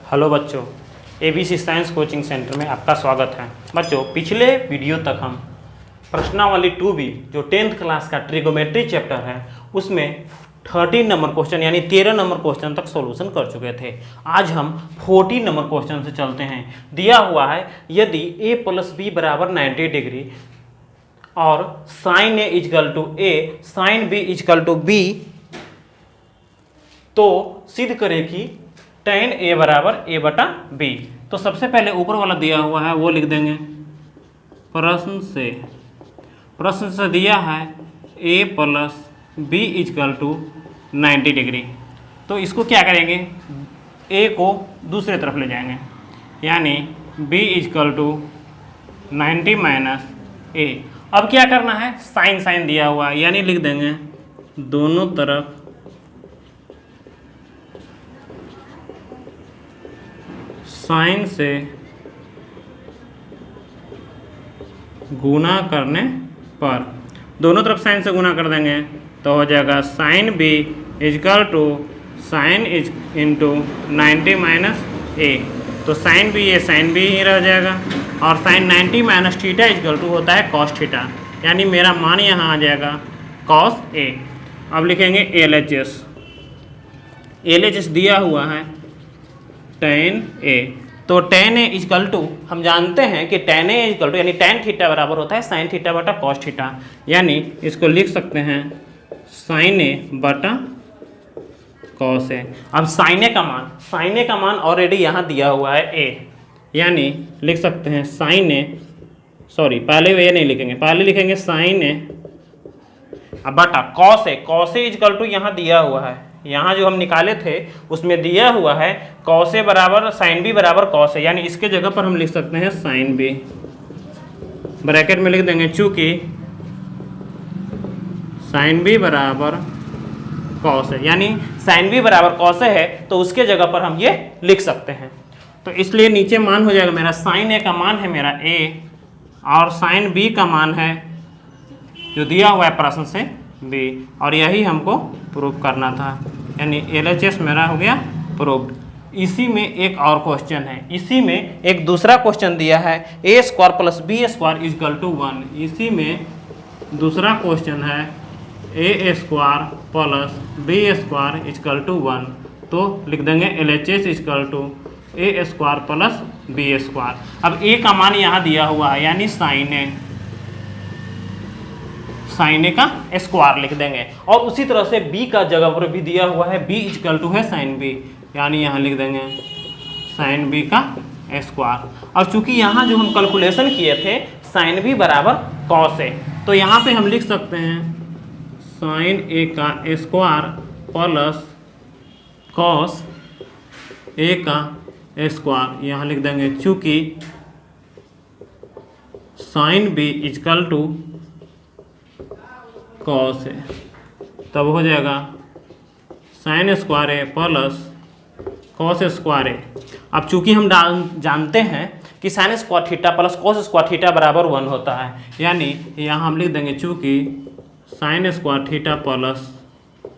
Hello बच्चों, ABC science coaching centre में आपका स्वागत है। बच्चों, पिछले वीडियो तक हम प्रश्नावली 2B जो 10th क्लास का ट्रिगोमेट्री चैप्टर है उसमें 13 नंबर क्वेश्चन यानी 13 नंबर क्वेश्चन तक सॉल्यूशन कर चुके थे। आज हम 14 नंबर क्वेश्चन से चलते हैं। दिया हुआ है यदि a + b = 90 डिग्री और sin a = a sin b = b तो सिद्ध करें कि tan a = a/b। तो सबसे पहले ऊपर वाला दिया हुआ है वो लिख देंगे। प्रश्न से दिया है a + b = 90 डिग्री। तो इसको क्या करेंगे, a को दूसरे तरफ ले जाएंगे यानी b = 90 - a। अब क्या करना है, साइन दिया हुआ है यानी लिख देंगे दोनों तरफ साइन से गुना करने पर, दोनों तरफ साइन से गुना कर देंगे तो हो जाएगा sin b = sin into 90 - a। तो sin b ये sin b ही रह जाएगा और sin 90 - θ = होता है cos θ, यानी मेरा मान यहाँ आ जाएगा cos a। अब लिखेंगे LHS दिया हुआ है tan a। तो tan a = हम जानते हैं कि tan a = यानी tan θ बराबर होता है sin θ बटा cos θ, यानी इसको लिख सकते हैं sin a बटा cos a। अब sin a का मान ऑलरेडी यहाँ दिया हुआ है a, यानी लिख सकते हैं sin a, पहले ये नहीं लिखेंगे, पहले लिखेंगे sin a अब बटा cos a यहाँ दिया हुआ है, यहाँ जो हम निकाले थे उसमें दिया हुआ है cos a बराबर sin b बराबर cos a, यानी इसके जगह पर हम लिख सकते हैं sin b, ब्रैकेट में लिख देंगे चूंकि sin b बराबर cos a, यानी sin b बराबर cos a है तो उसके जगह पर हम ये लिख सकते हैं। तो इसलिए नीचे मान हो जाएगा मेरा sin a का मान है मेरा a और sin b का मान है जो दिया हुआ है प्रश्न से b, और यही हमको प्रूव करना था, यानी LHS मेरा हो गया प्रूव्ड। इसी में एक और क्वेश्चन है, इसी में एक दूसरा क्वेश्चन दिया है a² + b² = 1। इसी में दूसरा क्वेश्चन है a² + b² = 1। तो लिख देंगे LHS = a² + b²। अब a का मान यहाँ दिया हुआ है यानी sin a का स्क्वायर लिख देंगे, और उसी तरह से b का जगह पर भी दिया हुआ है b = है sin b, यानी यहाँ लिख देंगे sin b का स्क्वायर। और चूंकि यहाँ जो हम कैलकुलेशन किए थे sin b बराबर cos a, तो यहाँ पे हम लिख सकते हैं sin a का स्क्वायर प्लस cos a का स्क्वायर, यहाँ लिख देंगे चूंकि sin b = cos a, तब हो जाएगा sin² a plus cos² a। अब चूंकि हम जानते हैं कि sin² θ प्लस cos² θ बराबर 1 होता है, यानी यहाँ हम लिख देंगे चूंकि sin² θ प्लस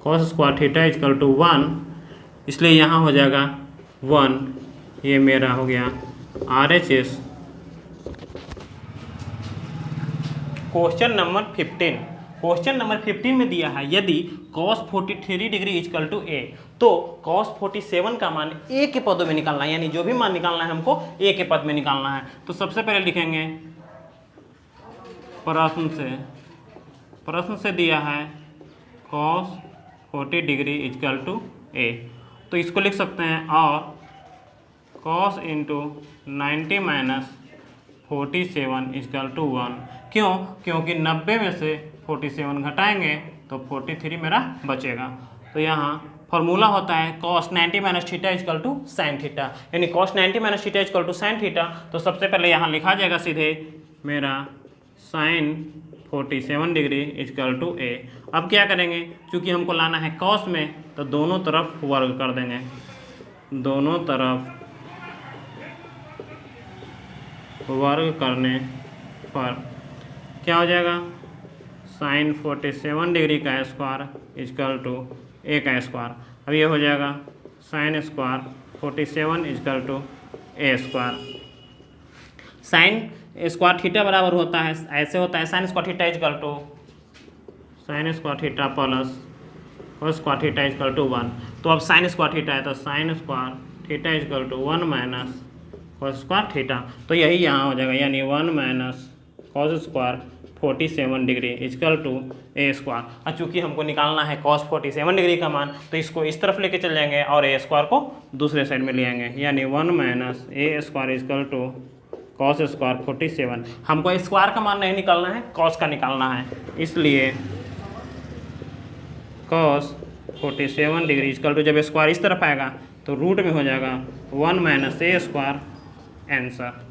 cos² θ = 1, इसलिए यहाँ हो जाएगा 1। ये मेरा हो गया RHS। क्वेश्चन नंबर 15 में दिया है यदि cos 43 डिग्री = a, तो cos 47 का मान a के पदों में निकालना है, यानी जो भी मान निकालना है हमको a के पद में निकालना है। तो सबसे पहले लिखेंगे प्रश्न से दिया है cos 40 डिग्री = a, तो इसको लिख सकते हैं और cos × 90 - 47 = 1। क्यों? क्योंकि 90 में से 47 घटाएंगे तो 43 मेरा बचेगा। तो यहाँ फॉर्मूला होता है cos 90 - θ = sin θ, यानी cos 90 - θ = sin θ। तो सबसे पहले यहाँ लिखा जाएगा सीधे मेरा sin 47 डिग्री = a। अब क्या करेंगे, क्योंकि हमको लाना है cos में तो दोनों तरफ वर्ग कर देंगे, दोनों तरफ वर्ग करने पर क्या हो जाएगा sin 47 डिग्री का स्क्वायर = a का स्क्वायर। अब ये हो जाएगा sin² 47 is equal to a square. Sine square theta बराबर होता है, ऐसे होता है sine square theta is equal to sine square theta plus cos square theta is equal to 1। तो अब साइन स्क्वायर थीटा है तो sine square theta is equal to 1 minus cos square theta. तो यही यहाँ हो जाएगा, यानी 1 minus cos square 47 degree is equal to a square. और चूँकि हमको निकालना है cos 47 डिग्री का मान, तो इसको इस तरफ लेके चल जाएंगे और ए स्क्वायर को दूसरे साइड में ले आएंगे, यानी 1 minus a square is equal to cos square 47। हमको स्क्वायर का मान नहीं निकालना है, cos का निकालना है, इसलिए cos 47 डिग्री इजकल टू, जब स्क्वायर इस तरफ आएगा तो रूट में हो जाएगा 1 माइनस ए स्क्वायर आंसर।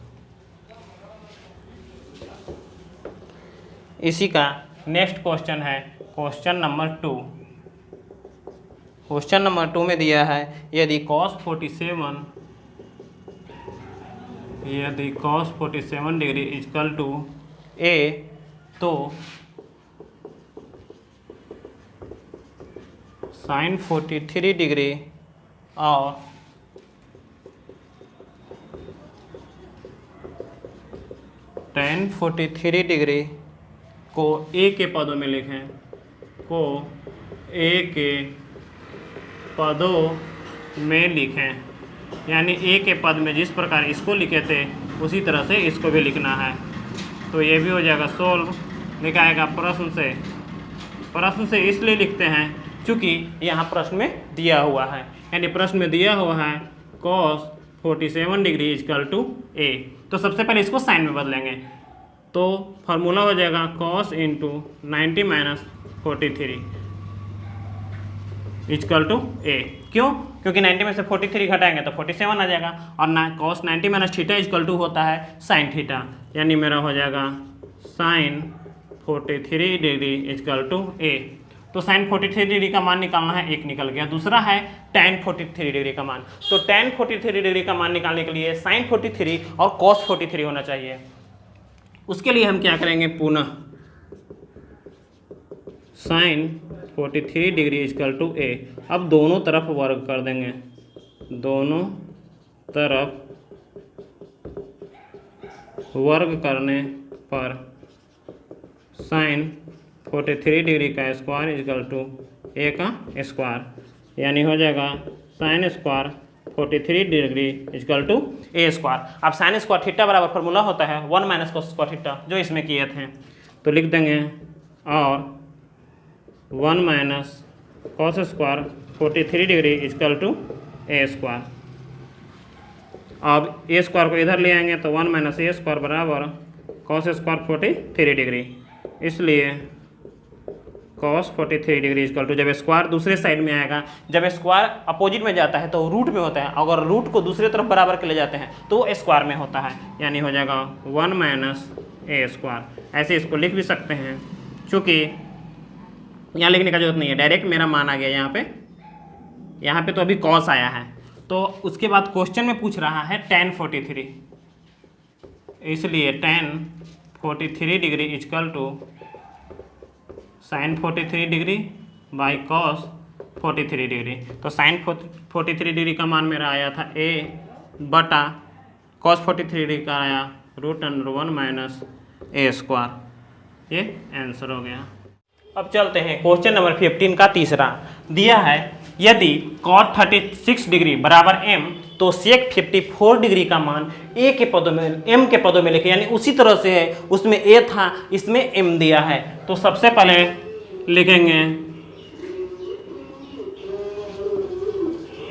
इसी का नेक्स्ट क्वेश्चन है क्वेश्चन नंबर 2। क्वेश्चन नंबर 2 में दिया है यदि cos 47 degree is equal to a, तो साइन 43 डिग्री और tan 43 डिग्री को ए के पदों में लिखें, को ए के पदों में लिखें, यानी ए के पद में जिस प्रकार इसको लिखे थे उसी तरह से इसको भी लिखना है। तो ये भी हो जाएगा सोल्व, लिखा आएगा प्रश्न से इसलिए लिखते हैं क्योंकि यहाँ प्रश्न में दिया हुआ है, यानी प्रश्न में दिया हुआ है cos 47 degree is equal to a. तो सबसे पहले इसको साइन में बदलेंगे, तो फार्मूला हो जाएगा cos into 90 minus 43 equal to a. क्यों? क्योंकि 90 में से 43 घटाएंगे तो 47 आ जाएगा, और cos 90 minus theta is equal to होता है साइन थीटा, यानी मेरा हो जाएगा sine 43 degree is equal to a. तो साइन 43 डिग्री का मान निकालना है, एक निकल गया। दूसरा है tan 43 डिग्री का मान। तो tan 43 डिग्री का मान निकालने के लिए साइन 43 और cos 43 होना चाहिए। उसके लिए हम क्या करेंगे, पुनः साइन 43 डिग्री इजकल टू ए। अब दोनों तरफ वर्ग कर देंगे, दोनों तरफ वर्ग करने पर साइन 43 डिग्री का स्क्वायर इजकल टू ए का स्क्वायर, यानी हो जाएगा sine square 43 degree is equal to a square. अब साइन स्क्वायर थीटा बराबर फार्मूला होता है 1 माइनस कोस स्क्वायर थीटा, जो इसमें किए थे, तो लिख देंगे और 1 minus cos square 43 degree is equal to a square. अब ए स्क्वायर को इधर ले आएंगे तो 1 माइनस ए स्क्वायर बराबर कोस स्क्वायर 43 डिग्री, इसलिए cos 43 डिग्री इजकल टू, जब स्क्वायर दूसरे साइड में आएगा, जब स्क्वायर अपोजिट में जाता है तो रूट में होता है, अगर रूट को दूसरे तरफ बराबर के ले जाते हैं तो वो स्क्वायर में होता है, यानी हो जाएगा 1 माइनस ए स्क्वायर। ऐसे इसको लिख भी सकते हैं, चूँकि यहाँ लिखने का जरूरत नहीं है, डायरेक्ट मेरा मान आ गया यहाँ पे तो अभी cos आया है। तो उसके बाद क्वेश्चन में पूछ रहा है tan 43, इसलिए tan 43 degree is equal to sine 43 degree by cos 43 degree. तो साइन 43 डिग्री का मान मेरा आया था a बटा cos 43 डिग्री का आया √1 माइनस ए स्क्वायर। ये आंसर हो गया। अब चलते हैं क्वेश्चन नंबर 15 का तीसरा। दिया है यदि cot 36 डिग्री बराबर m, तो sec 54 डिग्री का मान a के पदों में m के पदों में लिखे, यानी उसी तरह से है, उसमें a था इसमें m दिया है। तो सबसे पहले लिखेंगे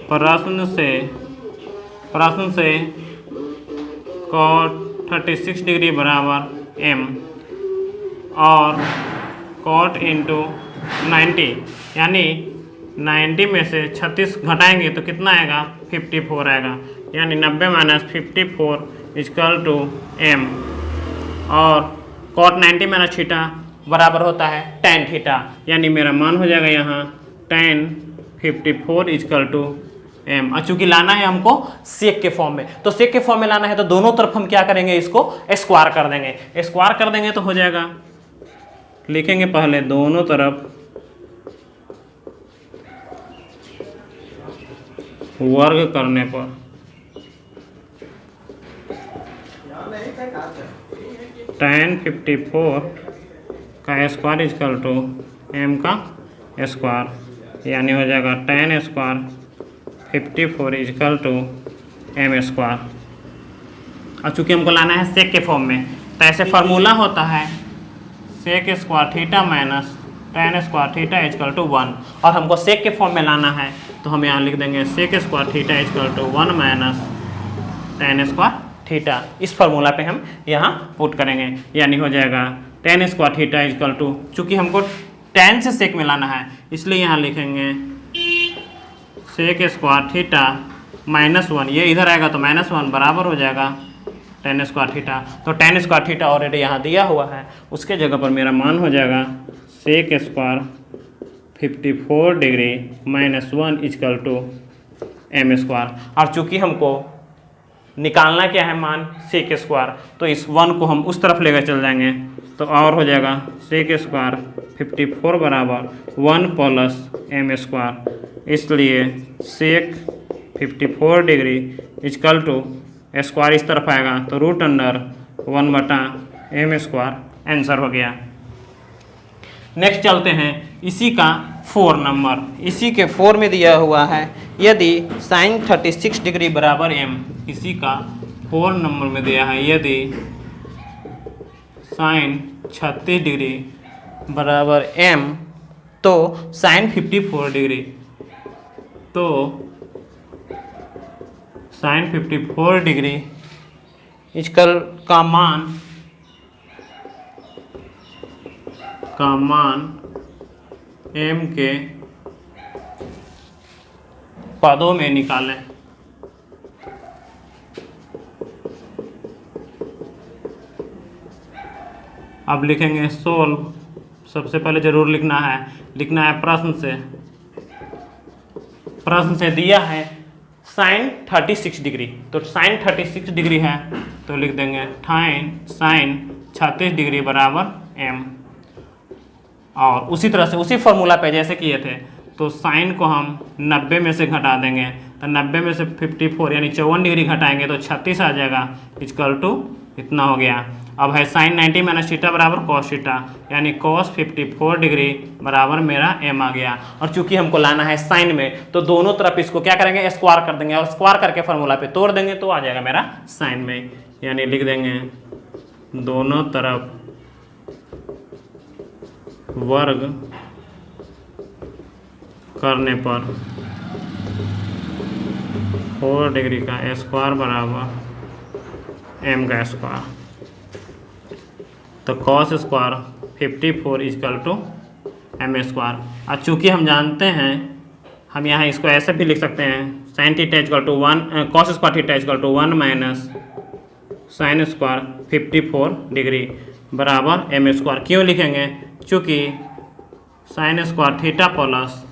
प्रश्न से cot 36 डिग्री बराबर m और cot इंटू 90, यानी 90 में से 36 घटाएंगे तो कितना आएगा, 54 आएगा, यानी 90 माइनस 54 इजकल टू m, और cot 90 माइनस थीटा बराबर होता है tan थीटा, यानी मेरा मान हो जाएगा यहाँ tan 54 इजकल टू m। और चूंकि लाना है हमको सेक के फॉर्म में, तो सेक के फॉर्म में लाना है तो दोनों तरफ हम क्या करेंगे, इसको स्क्वायर कर देंगे। स्क्वायर कर देंगे तो हो जाएगा, लिखेंगे पहले दोनों तरफ वर्ग करने पर tan 54 का स्क्वायर इजकल टू m का स्क्वायर, यानी हो जाएगा tan square 54 is equal to m square. और चूँकि हमको लाना है सेक के फॉर्म में, तो ऐसे फार्मूला होता है sec square theta minus tan square theta is equal to 1, और हमको सेक के फॉर्म में लाना है तो हम यहाँ लिख देंगे sec square theta is equal to 1 minus tan square theta. इस फार्मूला पे हम यहाँ पुट करेंगे, यानी हो जाएगा tan square theta is equal to, चूँकि हमको tan से सेक में लाना है इसलिए यहाँ लिखेंगे सेक स्क्वायर थीटा -1, ये इधर आएगा तो -1 बराबर हो जाएगा tan स्क्वायर थीटा। तो tan स्क्वायर थीटा ऑलरेडी यहाँ दिया हुआ है, उसके जगह पर मेरा मान हो जाएगा sec square 54 degree -1 is equal to m square. और चूँकि हमको निकालना क्या है मान सेक स्क्वायर, तो इस 1 को हम उस तरफ लेकर चल जाएंगे तो और हो जाएगा सेक स्क्वायर 54 बराबर 1 प्लस m स्क्वायर, इसलिए सेक 54 डिग्री इजकल टू स्क्वायर इस तरफ आएगा तो root under 1/m square answer हो गया। नेक्स्ट चलते हैं इसी का 4 नंबर, इसी के 4 में दिया हुआ है यदि साइन 36 डिग्री बराबर m, इसी का 4 नंबर में दिया है यदि साइन 36 डिग्री बराबर m तो साइन 54 डिग्री, तो साइन 54 डिग्री इजकल का मान m के पदों में निकालें। अब लिखेंगे सोल्व, सबसे पहले जरूर लिखना है प्रश्न से दिया है साइन 36 डिग्री, तो साइन 36 डिग्री है तो लिख देंगे साइन 36 डिग्री बराबर m, और उसी तरह से उसी फॉर्मूला पे जैसे किए थे तो साइन को हम 90 में से घटा देंगे, तो 90 में से 54 यानी 54 डिग्री घटाएंगे तो 36 आ जाएगा इजकल टू इतना हो गया। अब है साइन 90 माइनस थीटा बराबर कॉस थीटा, यानी कॉस 54 डिग्री बराबर मेरा m आ गया। और चूंकि हमको लाना है साइन में तो दोनों तरफ इसको क्या करेंगे स्क्वायर कर देंगे, और स्क्वायर करके फॉर्मूला पे तोड़ देंगे तो आ जाएगा मेरा साइन में, यानी लिख देंगे दोनों तरफ वर्ग करने पर 4 डिग्री का स्क्वायर बराबर m का स्क्वायर, तो cos square 54 is equal to m square. और चूँकि हम जानते हैं हम यहाँ इसको ऐसे भी लिख सकते हैं sine theta is equal to 1 cos square theta is equal to 1 minus sine square 54 degree बराबर m स्क्वायर। क्यों लिखेंगे, चूँकि sine square theta plus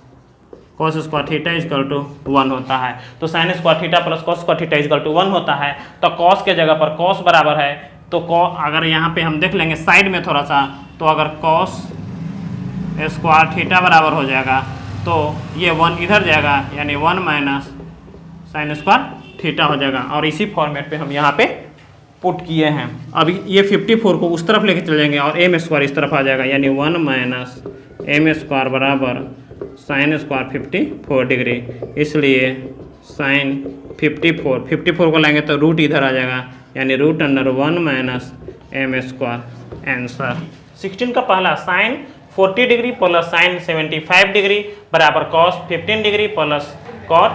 cos square theta is equal to 1 होता है, तो sine square theta plus cos square theta is equal to 1 होता है, तो कॉस के जगह पर कॉस बराबर है, तो अगर यहाँ पे हम देख लेंगे साइड में थोड़ा सा, तो अगर कॉस स्क्वायर थीटा बराबर हो जाएगा तो ये 1 इधर जाएगा, यानी 1 माइनस साइन स्क्वायर थीटा हो जाएगा। और इसी फॉर्मेट पे हम यहाँ पे पुट किए हैं। अभी ये 54 को उस तरफ लेके चले जाएंगे और m स्क्वायर इस तरफ आ जाएगा, यानी 1 माइनस m स्क्वायर बराबर साइन स्क्वायर 54 डिग्री, इसलिए साइन 54 को लाएंगे तो रूट इधर आ जाएगा, यानी root under 1 minus m square answer. 16 का पहला sine 40 degree plus sine 75 degree बराबर cos 15 degree plus cot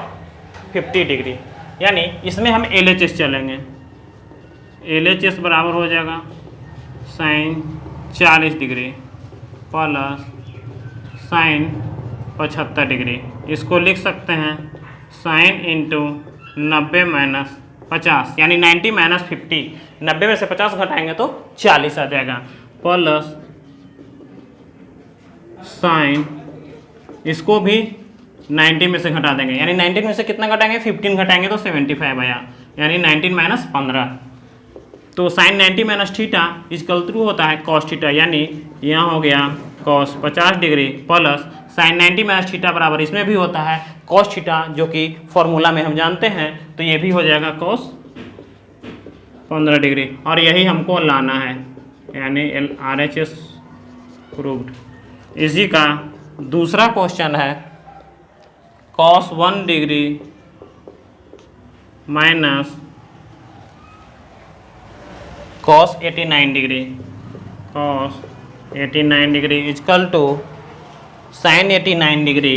50 degree, यानी इसमें हम LHS चलेंगे। LHS बराबर हो जाएगा sine 40 degree plus sine 75 degree, इसको लिख सकते हैं साइन इंटू 90 माइनस 50, यानी 90 माइनस 50, 90 में से 50 घटाएंगे तो 40 आ जाएगा, प्लस साइन इसको भी 90 में से घटा देंगे, यानी 19 में से कितना घटाएंगे 15 घटाएंगे तो 75 आया, यानी 19 माइनस 15, तो sine 90 minus theta is equal to होता है कॉस थीटा, यानी यहाँ हो गया cos 50 degree plus sine 90 minus theta बराबर इसमें भी होता है कॉस थीटा, जो कि फॉर्मूला में हम जानते हैं, तो ये भी हो जाएगा कॉस 15 डिग्री। और यही हमको लाना है, यानी RHS प्रूव्ड। इसी का दूसरा क्वेश्चन है cos 1 degree minus cos 89 degree, cos 89 degree is equal to sine 89 degree,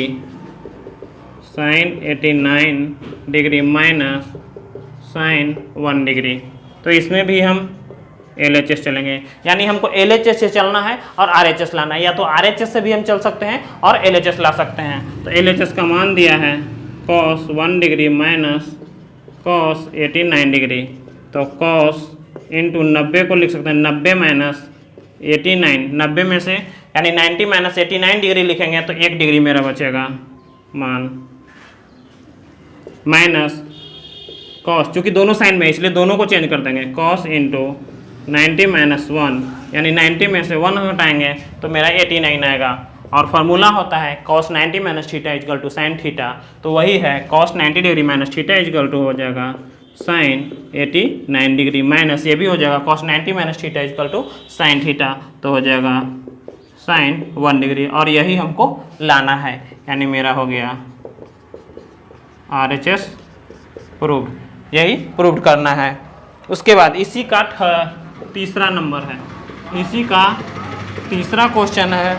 sine 89 degree minus sine 1 degree. तो इसमें भी हम LHS चलेंगे, यानी हमको LHS से चलना है और RHS लाना है, या तो RHS से भी हम चल सकते हैं और LHS ला सकते हैं। तो LHS का मान दिया है cos 1 degree minus cos 89 degree, तो cos इंटू 90 को लिख सकते हैं 90 माइनस 89, 90 में से यानी 90 माइनस 89 डिग्री लिखेंगे तो 1 डिग्री मेरा बचेगा मान, माइनस कॉस, चूँकि दोनों साइन में इसलिए दोनों को चेंज कर देंगे, कॉस इंटू 90 माइनस 1, यानी 90 में से 1 हटाएंगे तो मेरा 89 आएगा। और फार्मूला होता है cos 90 minus theta is equal to sine theta, तो वही है cos 90 degree minus theta is equal to हो जाएगा साइन 89 डिग्री, माइनस ये भी हो जाएगा cos 90 minus theta is equal to sine theta, तो हो जाएगा साइन 1 डिग्री। और यही हमको लाना है, यानी मेरा हो गया RHS प्रूव्ड, यही प्रूव्ड करना है। उसके बाद इसी का तीसरा नंबर है, इसी का तीसरा क्वेश्चन है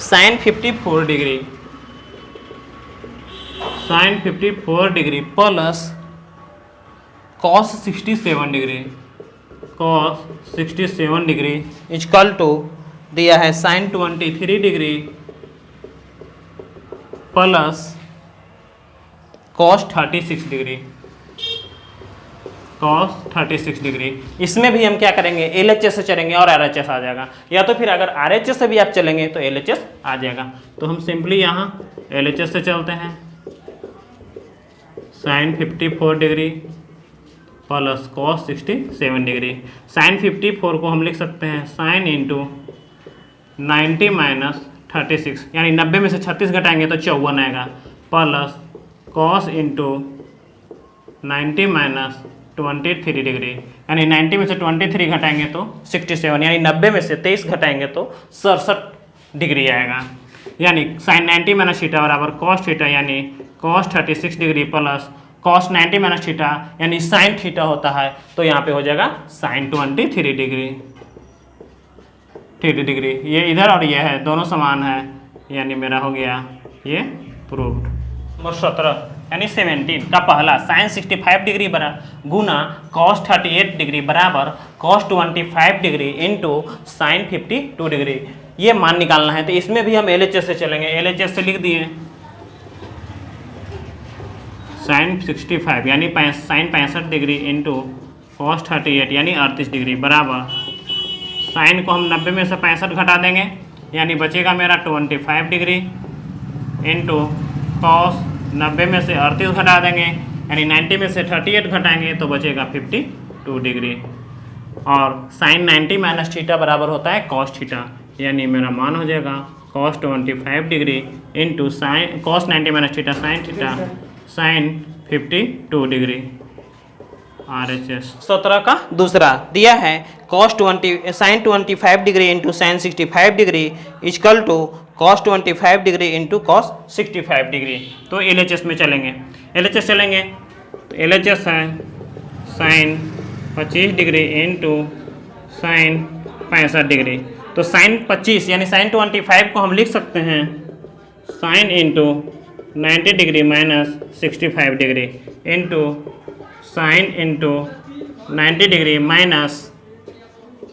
sine 54 degree, sine 54 degree plus cos 67 degree, cos 67 degree is equal to दिया है sine 23 degree plus cos 36 degree, cos 36 degree. इसमें भी हम क्या करेंगे, LHS से चलेंगे और RHS आ जाएगा, या तो फिर अगर RHS से भी आप चलेंगे तो LHS आ जाएगा। तो हम सिंपली यहाँ LHS से चलते हैं, sine 54 degree plus cos 67 degree. Sine 54 को हम लिख सकते हैं साइन इंटू 90 माइनस 36, यानी 90 में से 36 घटाएंगे तो 54 आएगा, plus cos into 90 minus 23 degree, यानी 90 में से 23 घटाएंगे तो 67, यानी 90 में से 23 घटाएंगे तो 67 डिग्री आएगा। यानी साइन 90 माइनस थीटा बराबर कॉस थीटा, यानी cos 36 degree plus cos 90 minus theta, यानी साइन थीटा होता है, तो यहाँ पे हो जाएगा साइन 23 डिग्री, 3 डिग्री। ये इधर और ये है, दोनों समान है, यानी मेरा हो गया ये प्रूव्ड। नंबर 17 यानी 17 का पहला साइन 65 डिग्री गुना कॉस 38 डिग्री बराबर cos 25 degree into sign 52 degree, ये मान निकालना है। तो इसमें भी हम LHS से चलेंगे, LHS से लिख दिए साइन 65 यानी साइन 65 डिग्री इंटू कॉस 38 यानी 38 डिग्री बराबर साइन को हम 90 में से 65 घटा देंगे, यानी बचेगा मेरा 25 डिग्री इंटू कॉस 90 में से 38 घटा देंगे, यानी 90 में से 38 घटाएंगे तो बचेगा 52 डिग्री। और साइन 90 माइनस थीटा बराबर होता है कॉस थीटा, यानी मेरा मान हो जाएगा cos 25 degree into sine cos 90 minus theta sine theta sine 52 degree. RHS 17 का दूसरा दिया है cos sine 25 degree into sine 65 degree is equal to cos 25 degree into cos 65 degree. तो LHS में चलेंगे, LHS चलेंगे तो LHS है sine 25 degree into sine 65 degree. तो साइन 25 यानी साइन 25 को हम लिख सकते हैं sine into 90 degree minus 65 degree into sine into 90 degree minus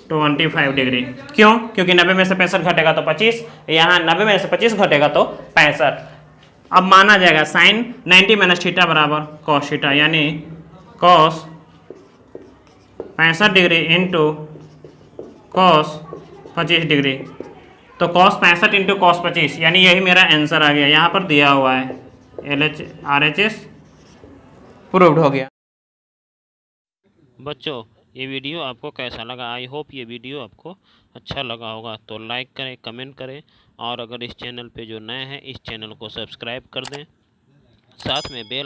25 degree. क्यों? क्योंकि 90 में से 65 घटेगा तो 25, यहाँ 90 में से 25 घटेगा तो 65। अब माना जाएगा साइन 90 माइनस थीटा बराबर कॉस थीटा, यानी cos 65 degree into cos 25 degree. तो कॉस 65 इंटू कॉस 25, यानी यही मेरा आंसर आ गया, यहाँ पर दिया हुआ है RHS प्रूव्ड हो गया। बच्चों ये वीडियो आपको कैसा लगा? आई होप ये वीडियो आपको अच्छा लगा होगा, तो लाइक करें, कमेंट करें और अगर इस चैनल पे जो नए हैं इस चैनल को सब्सक्राइब कर दें, साथ में बेल